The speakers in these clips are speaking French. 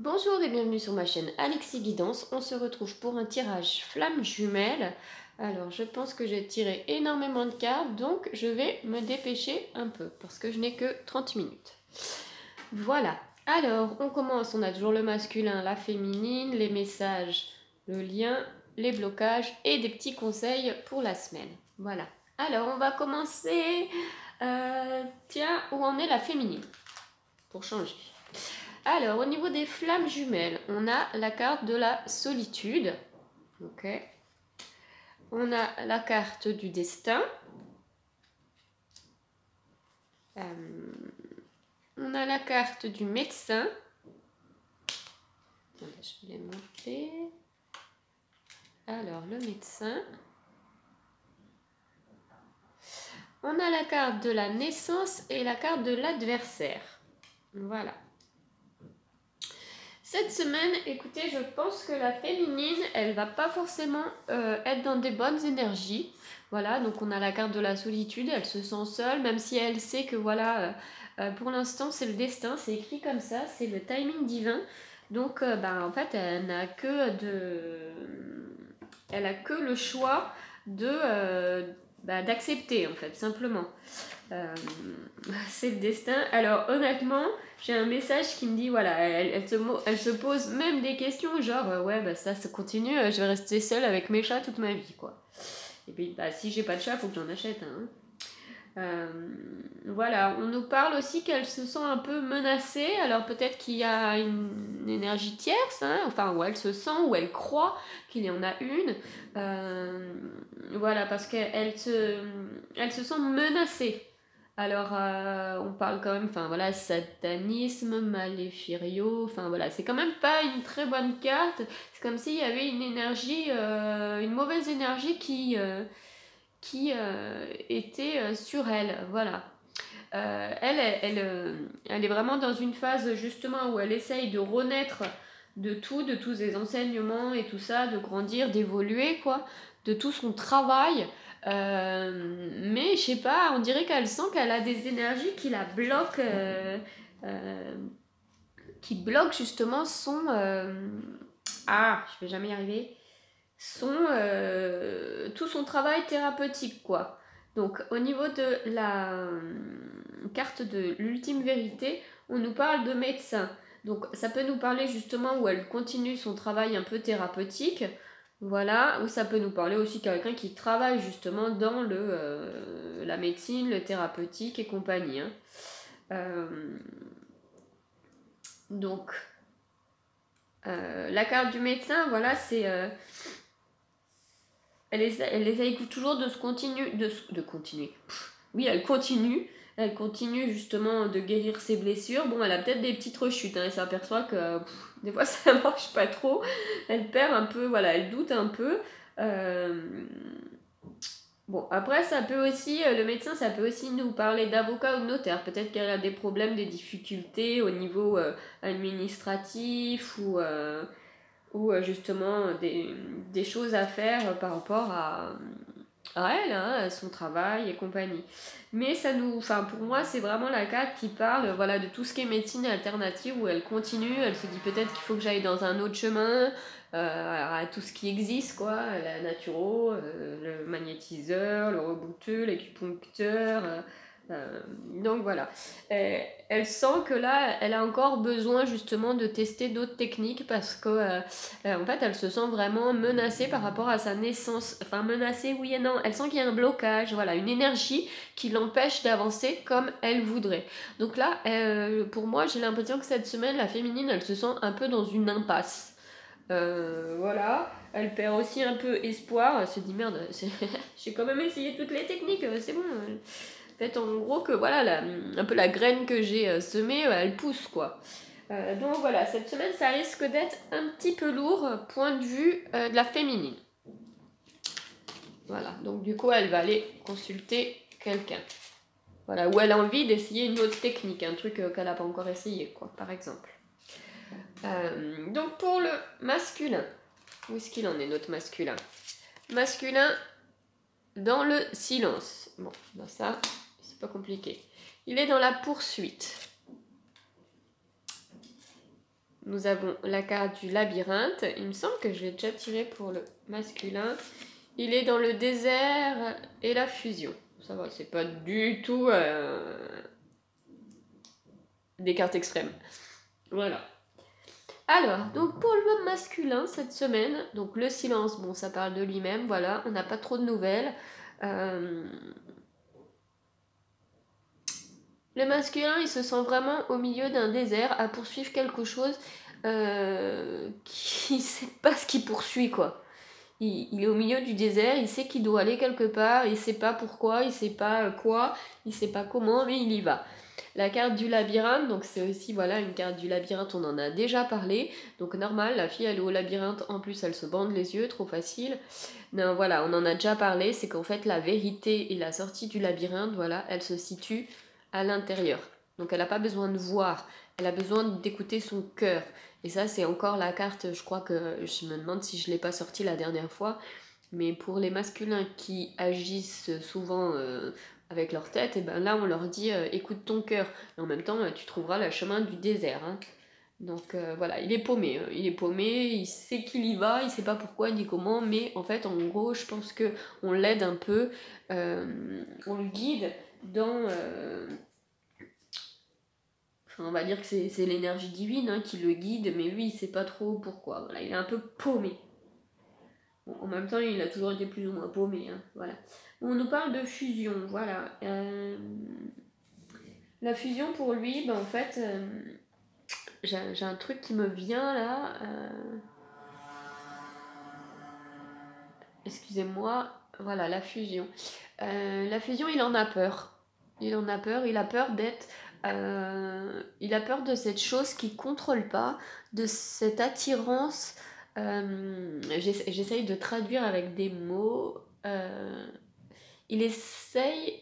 Bonjour et bienvenue sur ma chaîne Alexis Guidance. On se retrouve pour un tirage flamme jumelle. Alors je pense que j'ai tiré énormément de cartes, donc je vais me dépêcher un peu parce que je n'ai que 30 minutes. Voilà, alors on commence, on a toujours le masculin, la féminine, les messages, le lien, les blocages et des petits conseils pour la semaine. Voilà, alors on va commencer, tiens, où en est la féminine pour changer. Alors, au niveau des flammes jumelles, on a la carte de la solitude. Ok. On a la carte du destin. On a la carte du médecin. Attendez, je vais les monter. Alors, le médecin. On a la carte de la naissance et la carte de l'adversaire. Voilà. Cette semaine, écoutez, je pense que la féminine, elle va pas forcément être dans des bonnes énergies. Voilà, donc on a la carte de la solitude, elle se sent seule, même si elle sait que voilà, pour l'instant c'est le destin, c'est écrit comme ça, c'est le timing divin. Donc en fait, elle a que le choix d'accepter en fait, simplement. C'est le destin. Alors honnêtement, j'ai un message qui me dit voilà, elle se pose même des questions genre ouais bah ça continue, je vais rester seule avec mes chats toute ma vie quoi. Et puis bah si j'ai pas de chat, faut que j'en achète un. Voilà, on nous parle aussi qu'elle se sent un peu menacée. Alors peut-être qu'il y a une énergie tierce, hein, enfin où elle se sent, où elle croit qu'il y en a une. Voilà, parce qu'elle se sent menacée. Alors, on parle quand même, enfin voilà, satanisme, maléfirio, enfin voilà, c'est quand même pas une très bonne carte. C'est comme s'il y avait une énergie, une mauvaise énergie qui était sur elle, voilà. Elle est vraiment dans une phase justement où elle essaye de renaître de tous ses enseignements et tout ça, de grandir, d'évoluer, quoi, de tout son travail. Mais je sais pas, on dirait qu'elle sent qu'elle a des énergies qui la bloquent, qui bloquent justement son. Je vais jamais y arriver. Tout son travail thérapeutique, quoi. Donc, au niveau de la carte de l'ultime vérité, on nous parle de médecin. Donc, ça peut nous parler justement où elle continue son travail un peu thérapeutique. Voilà, ou ça peut nous parler aussi quelqu'un qui travaille justement dans la médecine, le thérapeutique et compagnie. Hein. Donc, la carte du médecin, voilà, c'est... elle essaye toujours de continuer. Oui, elle continue. Elle continue justement de guérir ses blessures. Bon, elle a peut-être des petites rechutes. Hein, elle s'aperçoit que des fois ça marche pas trop. Elle perd un peu, voilà, elle doute un peu. Bon, après, ça peut aussi, le médecin, ça peut aussi nous parler d'avocat ou de notaire. Peut-être qu'elle a des problèmes, des difficultés au niveau administratif ou justement des choses à faire par rapport à elle, hein, à son travail et compagnie. Mais pour moi, c'est vraiment la carte qui parle voilà, de tout ce qui est médecine alternative où elle continue, elle se dit peut-être qu'il faut que j'aille dans un autre chemin, à tout ce qui existe, quoi, la naturo, le magnétiseur, le rebouteux, l'acupuncteur. Donc voilà. Elle sent que là, elle a encore besoin justement de tester d'autres techniques parce que en fait, elle se sent vraiment menacée par rapport à sa naissance. Enfin, menacée, oui et non. Elle sent qu'il y a un blocage, voilà, une énergie qui l'empêche d'avancer comme elle voudrait. Donc là, pour moi, j'ai l'impression que cette semaine, la féminine, elle se sent un peu dans une impasse. Voilà, elle perd aussi un peu espoir. Elle se dit merde, j'ai quand même essayé toutes les techniques, c'est bon. Fait en gros que voilà, un peu la graine que j'ai semée, elle pousse quoi. Donc voilà, cette semaine ça risque d'être un petit peu lourd point de vue de la féminine. Voilà, donc du coup elle va aller consulter quelqu'un. Voilà, ou elle a envie d'essayer une autre technique, un truc qu'elle n'a pas encore essayé quoi, par exemple. Donc pour le masculin, où est-ce qu'il en est notre masculin? Masculin dans le silence. Bon, ben ça, c'est pas compliqué. Il est dans la poursuite. nous avons la carte du labyrinthe. Il me semble que je l'ai déjà tiré pour le masculin. Il est dans le désert et la fusion. Ça va, c'est pas du tout des cartes extrêmes. Voilà. Alors, donc pour le masculin cette semaine, donc le silence, bon ça parle de lui-même, voilà, on n'a pas trop de nouvelles. Le masculin, il se sent vraiment au milieu d'un désert à poursuivre quelque chose qui sait pas ce qu'il poursuit quoi. Il est au milieu du désert, il sait qu'il doit aller quelque part, il sait pas pourquoi, il sait pas quoi, il sait pas comment, mais il y va. La carte du labyrinthe, donc c'est aussi voilà une carte du labyrinthe, on en a déjà parlé. Donc normal, la fille elle est au labyrinthe, en plus elle se bande les yeux, trop facile. Non, voilà, on en a déjà parlé, c'est qu'en fait la vérité et la sortie du labyrinthe, voilà, elle se situe à l'intérieur. Donc elle n'a pas besoin de voir, elle a besoin d'écouter son cœur. Et ça c'est encore la carte, je crois que je me demande si je ne l'ai pas sortie la dernière fois. Mais pour les masculins qui agissent souvent avec leur tête, et ben là on leur dit écoute ton cœur. Et en même temps tu trouveras le chemin du désert. Hein. Donc voilà, il est paumé. Il est paumé, il sait qu'il y va, il sait pas pourquoi ni comment, mais en fait en gros je pense que on l'aide un peu, on le guide dans... Enfin, on va dire que c'est l'énergie divine hein, qui le guide, mais lui il sait pas trop pourquoi. Voilà, il est un peu paumé. Bon, en même temps, il a toujours été plus ou moins paumé. Hein, voilà. On nous parle de fusion. Voilà. La fusion pour lui, ben, en fait, j'ai un truc qui me vient là. Excusez-moi. Voilà, la fusion. La fusion, il en a peur. Il en a peur. Il a peur d'être. Il a peur de cette chose qu'il contrôle pas, de cette attirance. J'essaye de traduire avec des mots. Il essaye.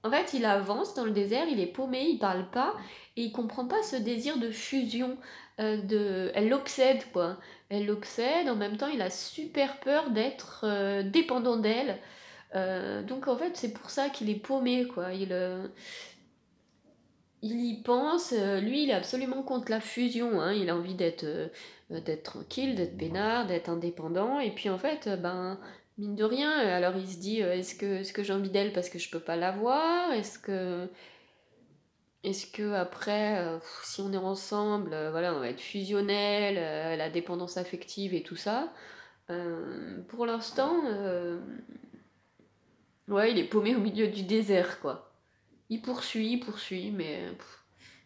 En fait, il avance dans le désert, il est paumé, il parle pas, et il comprend pas ce désir de fusion. Elle l'obsède, quoi. Elle l'obsède, en même temps, il a super peur d'être dépendant d'elle. Donc, en fait, c'est pour ça qu'il est paumé, quoi. Il y pense, lui, il est absolument contre la fusion. Hein. Il a envie d'être tranquille, d'être peinard, d'être indépendant, et puis en fait, mine de rien, alors il se dit est-ce que j'ai envie d'elle parce que je peux pas l'avoir est-ce que après si on est ensemble voilà on va être fusionnel la dépendance affective et tout ça. Pour l'instant ouais il est paumé au milieu du désert quoi. Il poursuit mais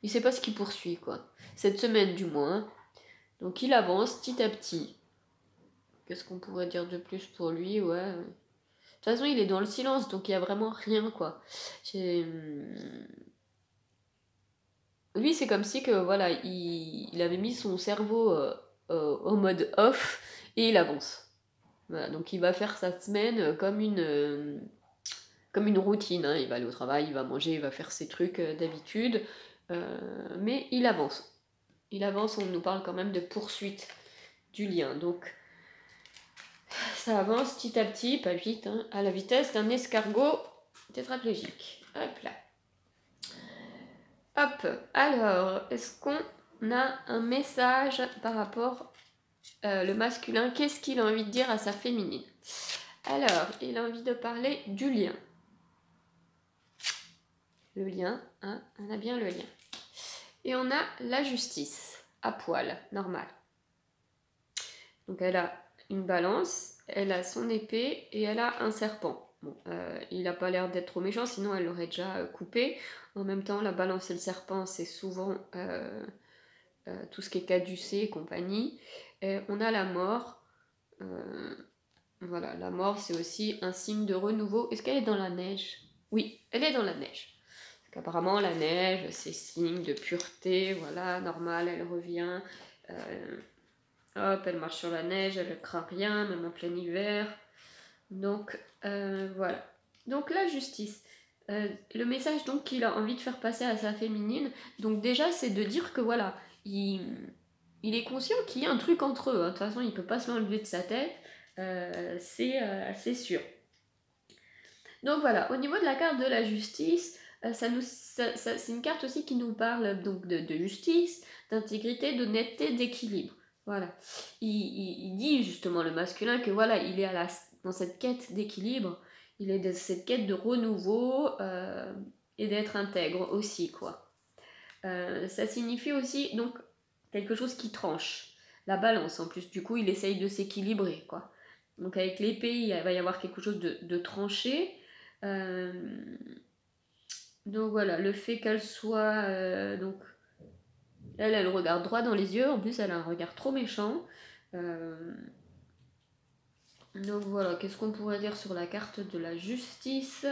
il sait pas ce qu'il poursuit quoi cette semaine du moins. Donc il avance petit à petit. Qu'est-ce qu'on pourrait dire de plus pour lui ouais. De toute façon, il est dans le silence, donc il n'y a vraiment rien, quoi. Lui, c'est comme si que, voilà, il avait mis son cerveau au mode off et il avance. Voilà, donc il va faire sa semaine comme une routine. Hein. Il va aller au travail, il va manger, il va faire ses trucs d'habitude. Mais il avance. Il avance, on nous parle quand même de poursuite du lien. Donc, ça avance petit à petit, pas vite, hein, à la vitesse d'un escargot tétraplégique. Hop là. Hop, alors, est-ce qu'on a un message par rapport le masculin? Qu'est-ce qu'il a envie de dire à sa féminine? Alors, il a envie de parler du lien. Le lien, hein, on a bien le lien. Et on a la justice, à poil, normal. Donc elle a une balance, elle a son épée et elle a un serpent. Bon, il n'a pas l'air d'être trop méchant, sinon elle l'aurait déjà coupé. En même temps, la balance et le serpent, c'est souvent tout ce qui est caducé et compagnie. Et on a la mort. Voilà, la mort, c'est aussi un signe de renouveau. Est-ce qu'elle est dans la neige? Oui, elle est dans la neige. Parce qu'apparemment, la neige, c'est signe de pureté. Voilà, normal, elle revient. Hop, elle marche sur la neige, elle ne craint rien, même en plein hiver. Donc, voilà. Donc, la justice. Le message donc qu'il a envie de faire passer à sa féminine, donc déjà, c'est de dire que voilà, il est conscient qu'il y a un truc entre eux. Hein. De toute façon, il ne peut pas se l'enlever de sa tête. C'est sûr. Donc voilà, au niveau de la carte de la justice, C'est une carte aussi qui nous parle donc de justice, d'intégrité, d'honnêteté, d'équilibre. Voilà. Il dit justement le masculin que voilà, il est dans cette quête d'équilibre, il est dans cette quête de renouveau et d'être intègre aussi, quoi. Ça signifie aussi donc quelque chose qui tranche, la balance en plus. Du coup, il essaye de s'équilibrer, quoi. Donc avec l'épée, il va y avoir quelque chose de tranché. Euh, donc voilà, le fait qu'elle soit... donc elle regarde droit dans les yeux, en plus elle a un regard trop méchant. Euh, donc voilà, qu'est-ce qu'on pourrait dire sur la carte de la justice?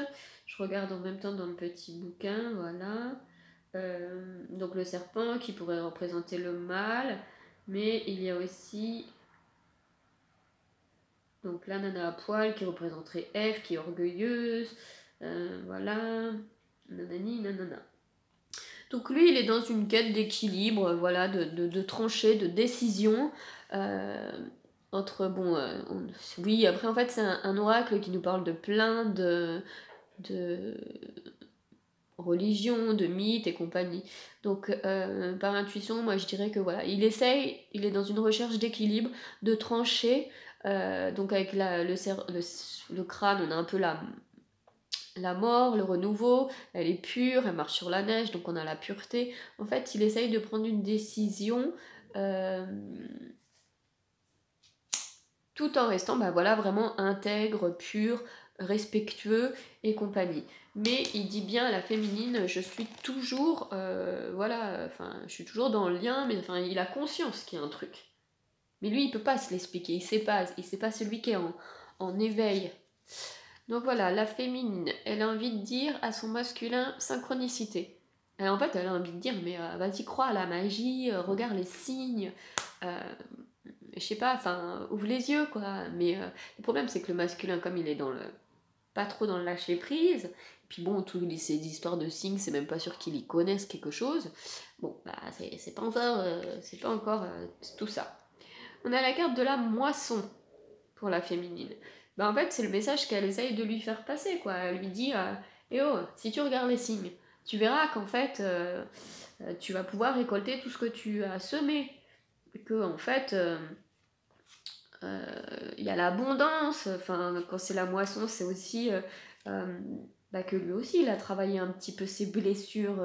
Je regarde en même temps dans le petit bouquin, voilà. Donc le serpent qui pourrait représenter le mal, mais il y a aussi donc la nana à poil qui représenterait Ève, qui est orgueilleuse, voilà, nanani, nanana. Donc lui, il est dans une quête d'équilibre, voilà, de tranchée, de décision. euh, Entre, bon, oui, après en fait c'est un oracle qui nous parle de plein de religions, de mythes et compagnie. Donc par intuition, moi je dirais que voilà, il est dans une recherche d'équilibre, de tranchée. Donc avec le crâne, on a un peu la mort, le renouveau, elle est pure, elle marche sur la neige, donc on a la pureté. En fait, il essaye de prendre une décision euh, tout en restant bah, voilà, vraiment intègre, pur, respectueux et compagnie. Mais il dit bien à la féminine, je suis toujours, voilà, enfin, je suis toujours dans le lien, mais enfin, il a conscience qu'il y a un truc. Mais lui, il peut pas se l'expliquer, il sait pas celui qui est en éveil. Donc voilà, la féminine, elle a envie de dire à son masculin synchronicité. En fait, elle a envie de dire, mais vas-y, crois à la magie, regarde les signes, euh, je sais pas, enfin, ouvre les yeux, quoi. Mais le problème, c'est que le masculin, comme il est pas trop dans le lâcher prise, puis bon, ces histoires de signes, c'est même pas sûr qu'il y connaisse quelque chose. Bon, bah, c'est pas encore tout ça. On a la carte de la moisson pour la féminine. Bah, en fait, c'est le message qu'elle essaye de lui faire passer, quoi. Elle lui dit, eh oh, si tu regardes les signes, tu verras qu'en fait, tu vas pouvoir récolter tout ce que tu as semé. Que, en fait, il y a l'abondance, enfin, quand c'est la moisson, c'est aussi euh, bah, que lui aussi, il a travaillé un petit peu ses blessures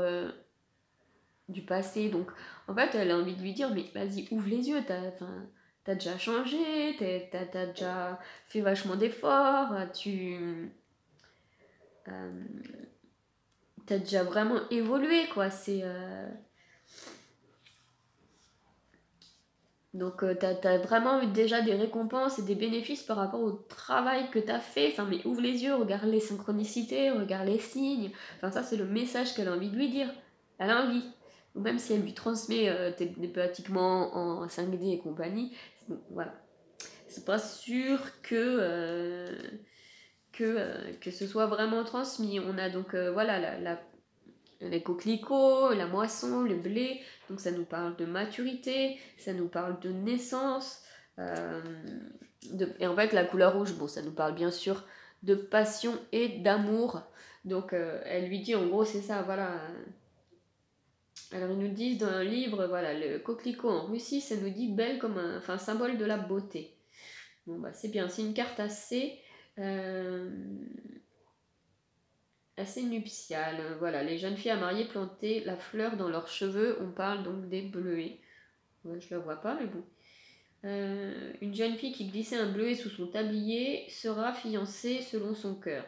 du passé. Donc, en fait, elle a envie de lui dire, mais vas-y, ouvre les yeux, t'as déjà changé, t'as déjà fait vachement d'efforts, euh, t'as déjà vraiment évolué, quoi. Donc, t'as vraiment eu déjà des récompenses et des bénéfices par rapport au travail que t'as fait. Enfin, mais ouvre les yeux, regarde les synchronicités, regarde les signes. Enfin, ça, c'est le message qu'elle a envie de lui dire. Elle a envie. Ou même si elle lui transmet télépathiquement en 5D et compagnie, bon, voilà. C'est pas sûr que ce soit vraiment transmis. On a donc, voilà, les coquelicots, la moisson, le blé, donc ça nous parle de maturité, ça nous parle de naissance, euh, et en fait la couleur rouge, bon ça nous parle bien sûr de passion et d'amour, donc elle lui dit en gros c'est ça, voilà. Alors ils nous disent dans un livre, voilà, le coquelicot en Russie, ça nous dit belle comme un symbole de la beauté. Bon bah c'est bien, c'est une carte euh, assez nuptiale. Voilà, les jeunes filles à marier plantaient la fleur dans leurs cheveux. On parle donc des bleuets. Ouais, je la vois pas, mais bon. Une jeune fille qui glissait un bleuet sous son tablier sera fiancée selon son cœur.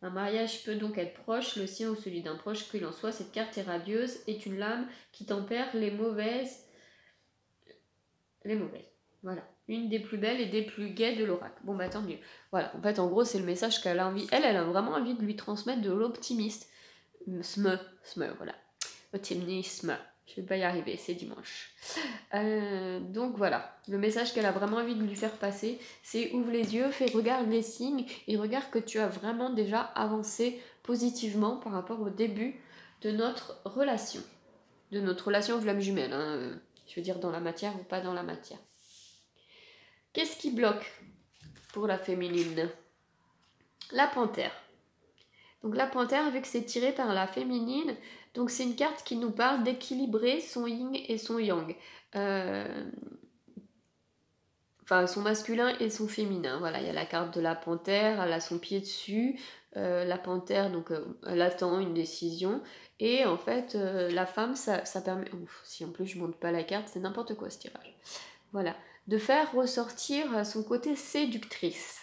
Un mariage peut donc être proche, le sien ou celui d'un proche qu'il en soit. Cette carte est radieuse, est une lame qui tempère les mauvaises. Les mauvaises. Voilà. Une des plus belles et des plus gaies de l'oracle. Bon bah tant mieux. Voilà. En fait, en gros, c'est le message qu'elle a envie. Elle a vraiment envie de lui transmettre de l'optimisme. Voilà. Optimisme. Je vais pas y arriver, c'est dimanche. Donc voilà, le message qu'elle a vraiment envie de lui faire passer, c'est ouvre les yeux, regarde les signes et regarde que tu as vraiment déjà avancé positivement par rapport au début de notre relation. De notre relation flamme jumelle, hein, je veux dire dans la matière ou pas dans la matière. Qu'est-ce qui bloque pour la féminine? La panthère. Donc la panthère, vu que c'est tiré par la féminine, donc c'est une carte qui nous parle d'équilibrer son yin et son yang. Enfin, son masculin et son féminin. Voilà, il y a la carte de la panthère, elle a son pied dessus. La panthère, donc, elle attend une décision. Et en fait, la femme, ça permet... Ouf, si en plus je monte pas la carte, c'est n'importe quoi ce tirage. Voilà, de faire ressortir son côté séductrice.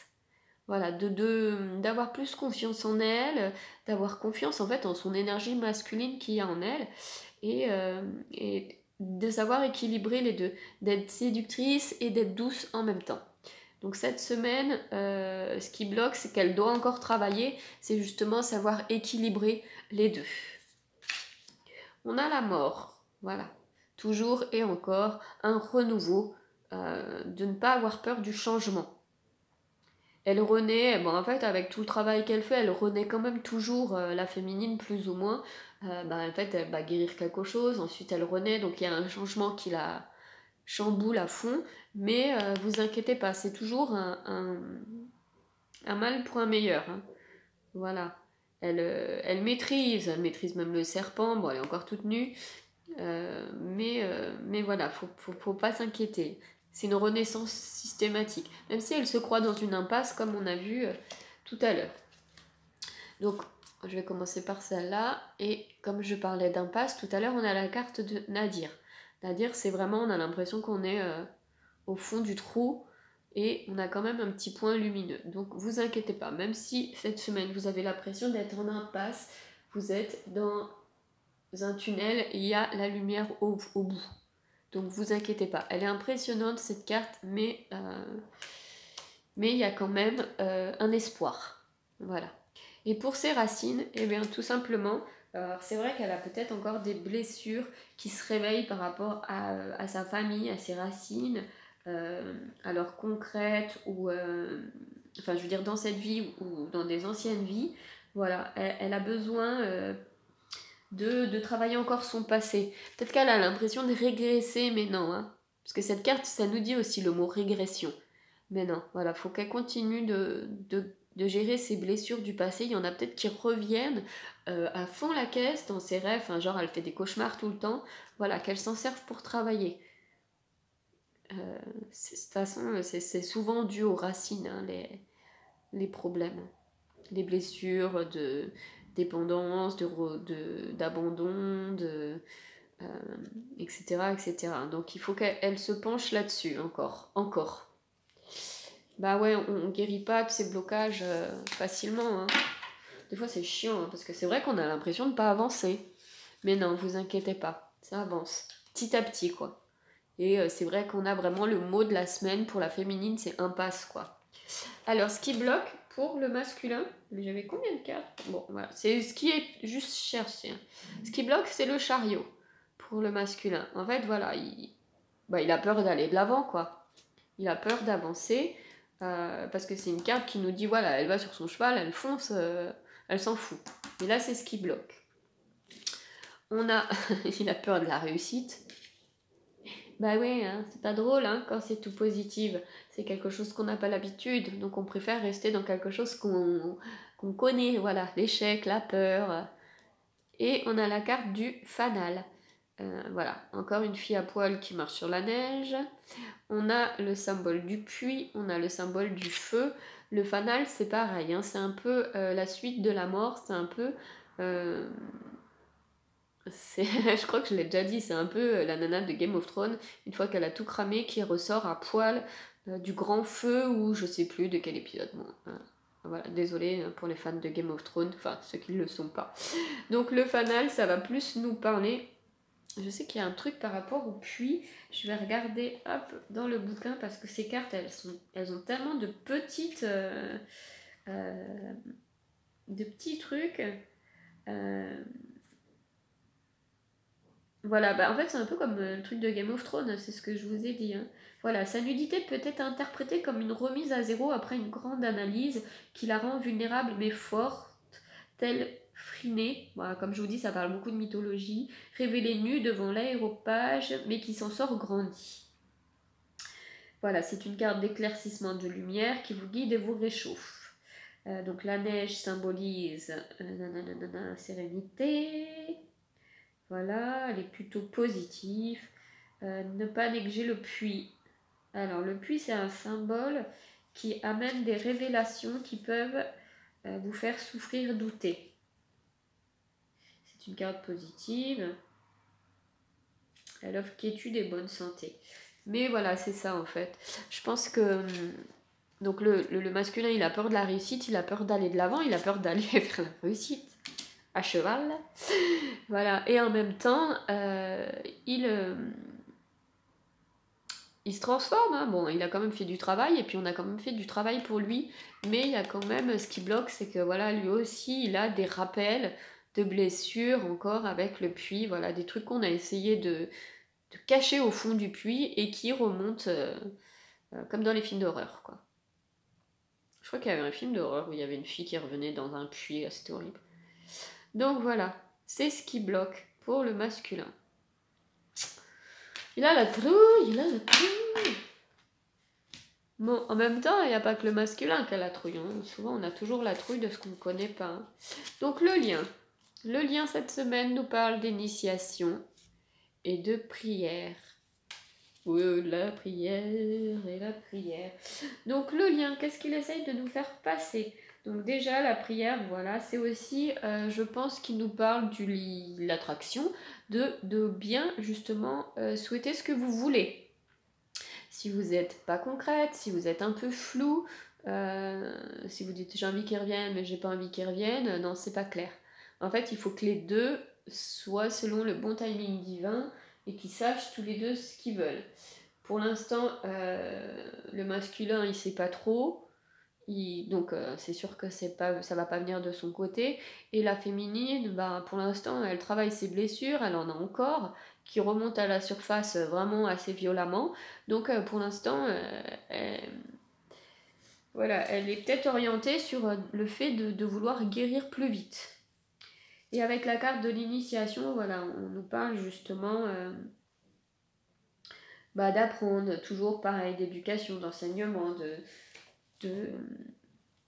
Voilà, d'avoir plus confiance en elle, d'avoir confiance en fait en son énergie masculine qu'il y a en elle. Et de savoir équilibrer les deux, d'être séductrice et d'être douce en même temps. Donc cette semaine, ce qui bloque, c'est qu'elle doit encore travailler, c'est justement savoir équilibrer les deux. On a la mort, voilà. Toujours et encore un renouveau, de ne pas avoir peur du changement. Elle renaît, bon en fait avec tout le travail qu'elle fait, elle renaît quand même toujours, la féminine plus ou moins. En fait elle va guérir quelque chose, ensuite elle renaît, donc il y a un changement qui la chamboule à fond, mais vous inquiétez pas, c'est toujours un mal pour un meilleur, hein. Voilà, elle maîtrise même le serpent, bon elle est encore toute nue, mais voilà, faut pas s'inquiéter. C'est une renaissance systématique, même si elle se croit dans une impasse, comme on a vu tout à l'heure. Donc, je vais commencer par celle-là. Et comme je parlais d'impasse, tout à l'heure, on a la carte de Nadir. Nadir, c'est vraiment, on a l'impression qu'on est au fond du trou et on a quand même un petit point lumineux. Donc, vous inquiétez pas, même si cette semaine, vous avez l'impression d'être en impasse, vous êtes dans un tunnel, il y a la lumière au bout. Donc vous inquiétez pas, elle est impressionnante cette carte, mais il y a quand même un espoir. Voilà. Et pour ses racines, eh bien tout simplement, c'est vrai qu'elle a peut-être encore des blessures qui se réveillent par rapport à sa famille, à ses racines, alors concrètes ou enfin je veux dire dans cette vie ou dans des anciennes vies. Voilà, elle a besoin de travailler encore son passé. Peut-être qu'elle a l'impression de régresser, mais non, hein. Parce que cette carte, ça nous dit aussi le mot régression. Mais non, voilà, faut qu'elle continue de gérer ses blessures du passé. Il y en a peut-être qui reviennent à fond la caisse dans ses rêves, hein, genre elle fait des cauchemars tout le temps. Voilà, qu'elle s'en serve pour travailler. De toute façon, c'est souvent dû aux racines, hein, les problèmes, les blessures de dépendance, d'abandon, etc., etc. Donc il faut qu'elle se penche là-dessus encore. Bah ouais, on guérit pas de ces blocages facilement, hein. Des fois c'est chiant, hein, parce que c'est vrai qu'on a l'impression de pas avancer. Mais non, vous inquiétez pas, ça avance. Petit à petit, quoi. Et c'est vrai qu'on a vraiment le mot de la semaine pour la féminine, c'est impasse, quoi. Alors, ce qui bloque pour le masculin, mais j'avais combien de cartes? Bon, voilà, c'est ce qui est juste cherché, hein. Ce qui bloque, c'est le chariot pour le masculin. En fait, voilà, il a peur d'aller de l'avant, quoi. Il a peur d'avancer, parce que c'est une carte qui nous dit, voilà, elle va sur son cheval, elle fonce, elle s'en fout. Et là, c'est ce qui bloque. On a, il a peur de la réussite. Bah oui, hein, c'est pas drôle hein, quand c'est tout positif. C'est quelque chose qu'on n'a pas l'habitude, donc on préfère rester dans quelque chose qu'on connaît. Voilà, l'échec, la peur. Et on a la carte du fanal. Voilà, encore une fille à poil qui marche sur la neige. On a le symbole du puits, on a le symbole du feu. Le fanal, c'est pareil, hein, c'est un peu la suite de la mort, c'est un peu... je crois que je l'ai déjà dit, c'est un peu la nana de Game of Thrones, une fois qu'elle a tout cramé, qui ressort à poil du grand feu ou je sais plus de quel épisode. Bon, voilà, désolé pour les fans de Game of Thrones, enfin ceux qui ne le sont pas. Donc le fanal, ça va plus nous parler. Je sais qu'il y a un truc par rapport au puits. Je vais regarder hop dans le bouquin parce que ces cartes, elles ont tellement de petites, de petits trucs. Voilà, bah en fait c'est un peu comme le truc de Game of Thrones, c'est ce que je vous ai dit, hein. Voilà, sa nudité peut être interprétée comme une remise à zéro après une grande analyse qui la rend vulnérable mais forte, telle Phryné. Voilà, comme je vous dis, ça parle beaucoup de mythologie, révélée nue devant l'aéropage mais qui s'en sort grandie. Voilà, c'est une carte d'éclaircissement de lumière qui vous guide et vous réchauffe. Donc la neige symbolise sérénité. Voilà, elle est plutôt positive. Ne pas négliger le puits. Alors le puits, c'est un symbole qui amène des révélations qui peuvent vous faire souffrir, douter. C'est une carte positive. Elle offre quiétude et bonne santé. Mais voilà, c'est ça en fait. Je pense que donc le masculin, il a peur de la réussite, il a peur d'aller de l'avant, il a peur d'aller vers la réussite à cheval. Voilà. Et en même temps, il se transforme. Hein. Bon, il a quand même fait du travail et puis on a quand même fait du travail pour lui. Mais il y a quand même ce qui bloque, c'est que voilà, lui aussi, il a des rappels de blessures encore avec le puits. Voilà, des trucs qu'on a essayé de cacher au fond du puits et qui remontent comme dans les films d'horreur, quoi. Je crois qu'il y avait un film d'horreur où il y avait une fille qui revenait dans un puits, c'était horrible. Donc voilà, c'est ce qui bloque pour le masculin. Il a la trouille, il a la trouille. Bon, en même temps, il n'y a pas que le masculin qui a la trouille. Hein. Souvent, on a toujours la trouille de ce qu'on ne connaît pas. Hein. Donc le lien. Le lien cette semaine nous parle d'initiation et de prière. Oui, la prière et la prière. Donc le lien, qu'est-ce qu'il essaye de nous faire passer? Donc déjà la prière, voilà, c'est aussi, je pense qu'il nous parle de l'attraction, de bien justement souhaiter ce que vous voulez. Si vous n'êtes pas concrète, si vous êtes un peu flou, si vous dites j'ai envie qu'il revienne mais j'ai pas envie qu'il revienne, non c'est pas clair. En fait il faut que les deux soient selon le bon timing divin et qu'ils sachent tous les deux ce qu'ils veulent. Pour l'instant, le masculin, il sait pas trop. Donc, c'est sûr que ça va pas venir de son côté. Et la féminine, bah, pour l'instant, elle travaille ses blessures, elle en a encore, qui remontent à la surface vraiment assez violemment. Donc, pour l'instant, voilà, elle est peut-être orientée sur le fait de vouloir guérir plus vite. Et avec la carte de l'initiation, voilà, on nous parle justement d'apprendre, toujours pareil, d'éducation, d'enseignement,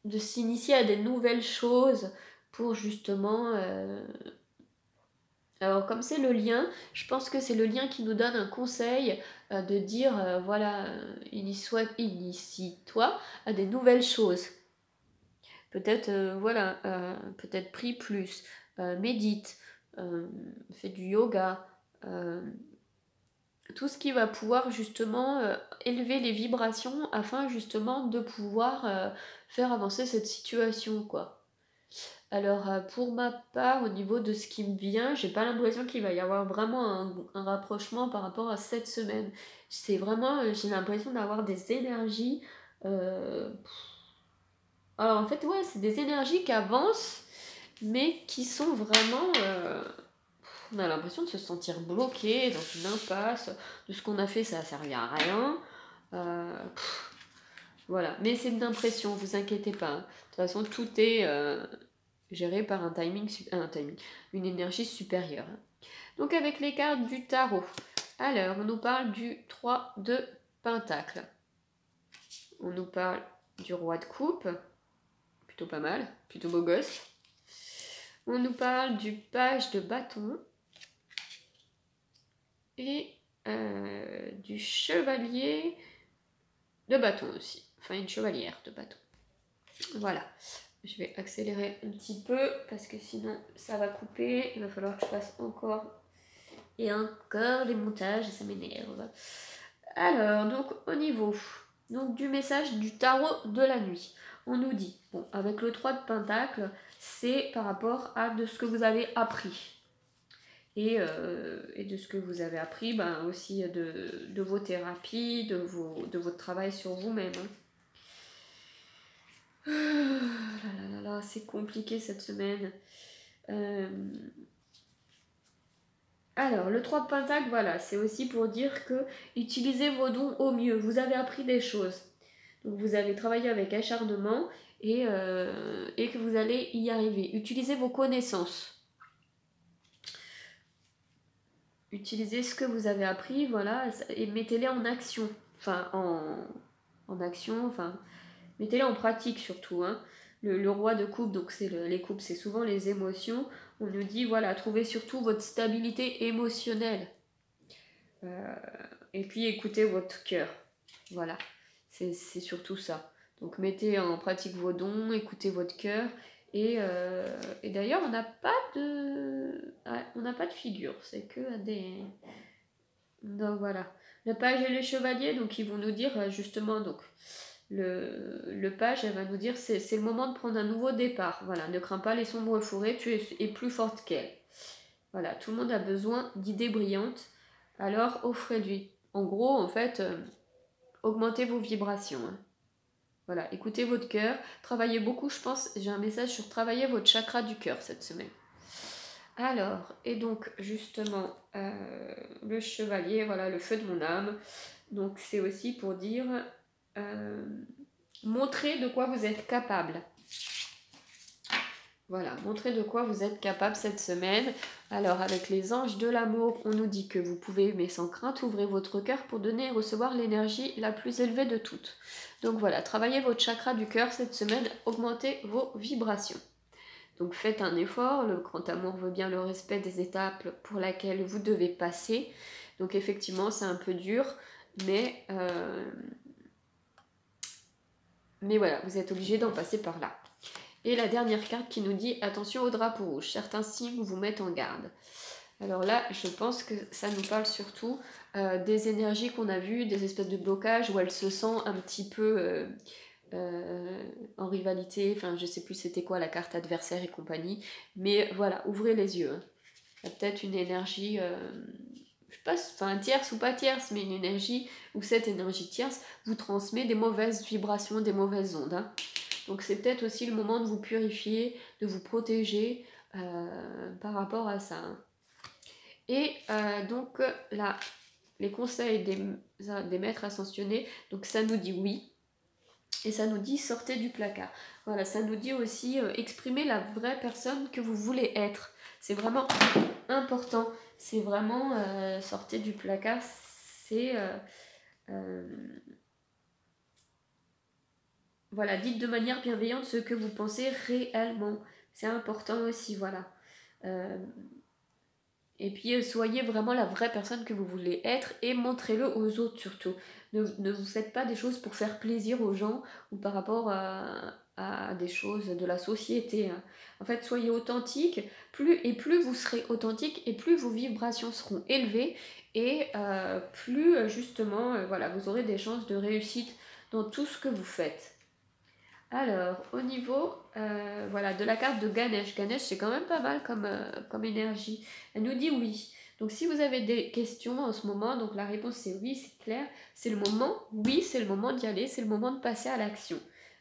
de s'initier à des nouvelles choses pour justement... Alors comme c'est le lien, je pense que c'est le lien qui nous donne un conseil de dire, voilà, initie-toi à des nouvelles choses. Peut-être, voilà, peut-être prie plus, médite, fais du yoga, tout ce qui va pouvoir justement élever les vibrations afin justement de pouvoir faire avancer cette situation, quoi. Alors pour ma part, au niveau de ce qui me vient, j'ai pas l'impression qu'il va y avoir vraiment un rapprochement par rapport à cette semaine. C'est vraiment, j'ai l'impression d'avoir des énergies. Alors en fait, ouais, c'est des énergies qui avancent, mais qui sont vraiment. On a l'impression de se sentir bloqué dans une impasse, de ce qu'on a fait ça a servi à rien. Voilà, mais c'est une impression, vous inquiétez pas. Hein. De toute façon, tout est géré par un timing, une énergie supérieure. Hein. Donc avec les cartes du tarot, alors on nous parle du 3 de Pentacle. On nous parle du roi de coupe, plutôt pas mal, plutôt beau gosse. On nous parle du page de bâton. Et du chevalier de bâton aussi. Enfin, une chevalière de bâton. Voilà. Je vais accélérer un petit peu parce que sinon ça va couper. Il va falloir que je fasse encore et encore les montages et ça m'énerve. Alors, donc au niveau du message du tarot de la nuit, on nous dit, bon, avec le 3 de Pentacle, c'est par rapport à de ce que vous avez appris. Et de ce que vous avez appris, ben aussi de vos thérapies, de votre travail sur vous-même. Hein. Là là là, c'est compliqué cette semaine. Alors, le 3 de Pentacle, voilà, c'est aussi pour dire que utilisez vos dons au mieux. Vous avez appris des choses. Donc, vous avez travaillé avec acharnement et que vous allez y arriver. Utilisez vos connaissances. Utilisez ce que vous avez appris, voilà, et mettez-les en action. Enfin, en action, enfin, mettez-les en pratique surtout. Hein. le roi de coupe, donc les coupes, c'est souvent les émotions. On nous dit, voilà, trouvez surtout votre stabilité émotionnelle. Et puis écoutez votre cœur. Voilà, c'est surtout ça. Donc mettez en pratique vos dons, écoutez votre cœur. Et d'ailleurs, on n'a pas de... on n'a pas de figure, c'est que des... Donc voilà. Le page et les chevaliers, donc ils vont nous dire justement, donc le page, elle va nous dire c'est le moment de prendre un nouveau départ. Voilà, ne crains pas les sombres forêts, tu es plus forte qu'elle. Voilà, tout le monde a besoin d'idées brillantes, alors offrez-lui. En gros, en fait, augmentez vos vibrations. Hein. Voilà, écoutez votre cœur, travaillez beaucoup, je pense, j'ai un message sur travailler votre chakra du cœur cette semaine. Alors, et donc justement, le chevalier, voilà, le feu de mon âme, donc c'est aussi pour dire, montrez de quoi vous êtes capable. Voilà, montrez de quoi vous êtes capable cette semaine. Alors, avec les anges de l'amour, on nous dit que vous pouvez, mais sans crainte, ouvrir votre cœur pour donner et recevoir l'énergie la plus élevée de toutes. Donc voilà, travaillez votre chakra du cœur cette semaine, augmentez vos vibrations. Donc faites un effort, le grand amour veut bien le respect des étapes pour lesquelles vous devez passer. Donc effectivement, c'est un peu dur, mais voilà, vous êtes obligé d'en passer par là. Et la dernière carte qui nous dit attention au drapeau rouge, certains signes vous mettent en garde. Alors là, je pense que ça nous parle surtout des énergies qu'on a vues, des espèces de blocages où elle se sent un petit peu en rivalité, enfin je sais plus c'était quoi la carte adversaire et compagnie, mais voilà, ouvrez les yeux. Hein. Il y a peut-être une énergie, je sais pas, enfin tierce ou pas tierce, mais une énergie où cette énergie tierce vous transmet des mauvaises vibrations, des mauvaises ondes. Hein. Donc c'est peut-être aussi le moment de vous purifier, de vous protéger par rapport à ça. Hein. Et donc là, les conseils des maîtres ascensionnés, donc ça nous dit oui. Et ça nous dit sortez du placard. Voilà, ça nous dit aussi exprimer la vraie personne que vous voulez être. C'est vraiment important. C'est vraiment sortez du placard. C'est voilà, dites de manière bienveillante ce que vous pensez réellement. C'est important aussi, voilà. Et puis soyez vraiment la vraie personne que vous voulez être et montrez-le aux autres surtout. Ne vous faites pas des choses pour faire plaisir aux gens ou par rapport à des choses de la société. Hein. En fait, soyez authentique, plus vous serez authentique et plus vos vibrations seront élevées et plus justement voilà, vous aurez des chances de réussite dans tout ce que vous faites. Alors, au niveau voilà, de la carte de Ganesh, Ganesh c'est quand même pas mal comme énergie. Elle nous dit oui. Donc si vous avez des questions en ce moment, donc la réponse c'est oui, c'est clair. C'est le moment, oui, c'est le moment d'y aller, c'est le moment de passer à l'action.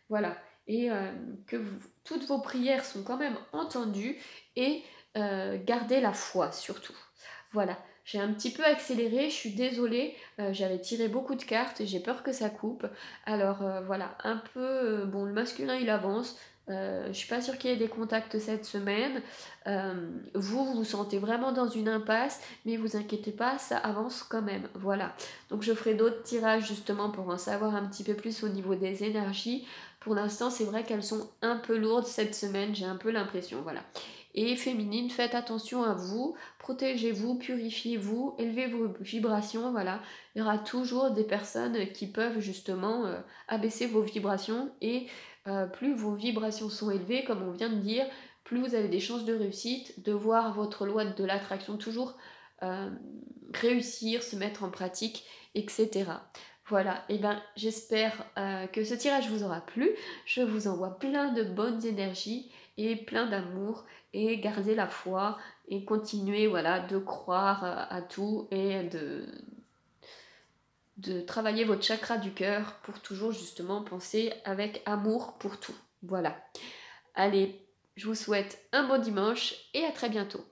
Voilà. Et toutes vos prières sont quand même entendues et gardez la foi surtout. Voilà. J'ai un petit peu accéléré, je suis désolée, j'avais tiré beaucoup de cartes et j'ai peur que ça coupe. Alors voilà, un peu, bon le masculin il avance, je suis pas sûre qu'il y ait des contacts cette semaine. Vous vous sentez vraiment dans une impasse, mais vous inquiétez pas, ça avance quand même. Voilà, donc je ferai d'autres tirages justement pour en savoir un petit peu plus au niveau des énergies. Pour l'instant c'est vrai qu'elles sont un peu lourdes cette semaine, j'ai un peu l'impression, voilà. Et féminine, faites attention à vous, protégez-vous, purifiez-vous, élevez vos vibrations, voilà. Il y aura toujours des personnes qui peuvent justement abaisser vos vibrations et plus vos vibrations sont élevées, comme on vient de dire, plus vous avez des chances de réussite, de voir votre loi de l'attraction toujours réussir, se mettre en pratique, etc. Voilà, et ben j'espère que ce tirage vous aura plu. Je vous envoie plein de bonnes énergies et plein d'amour et gardez la foi et continuez voilà, de croire à tout et de travailler votre chakra du cœur pour toujours justement penser avec amour pour tout. Voilà. Allez, je vous souhaite un bon dimanche et à très bientôt.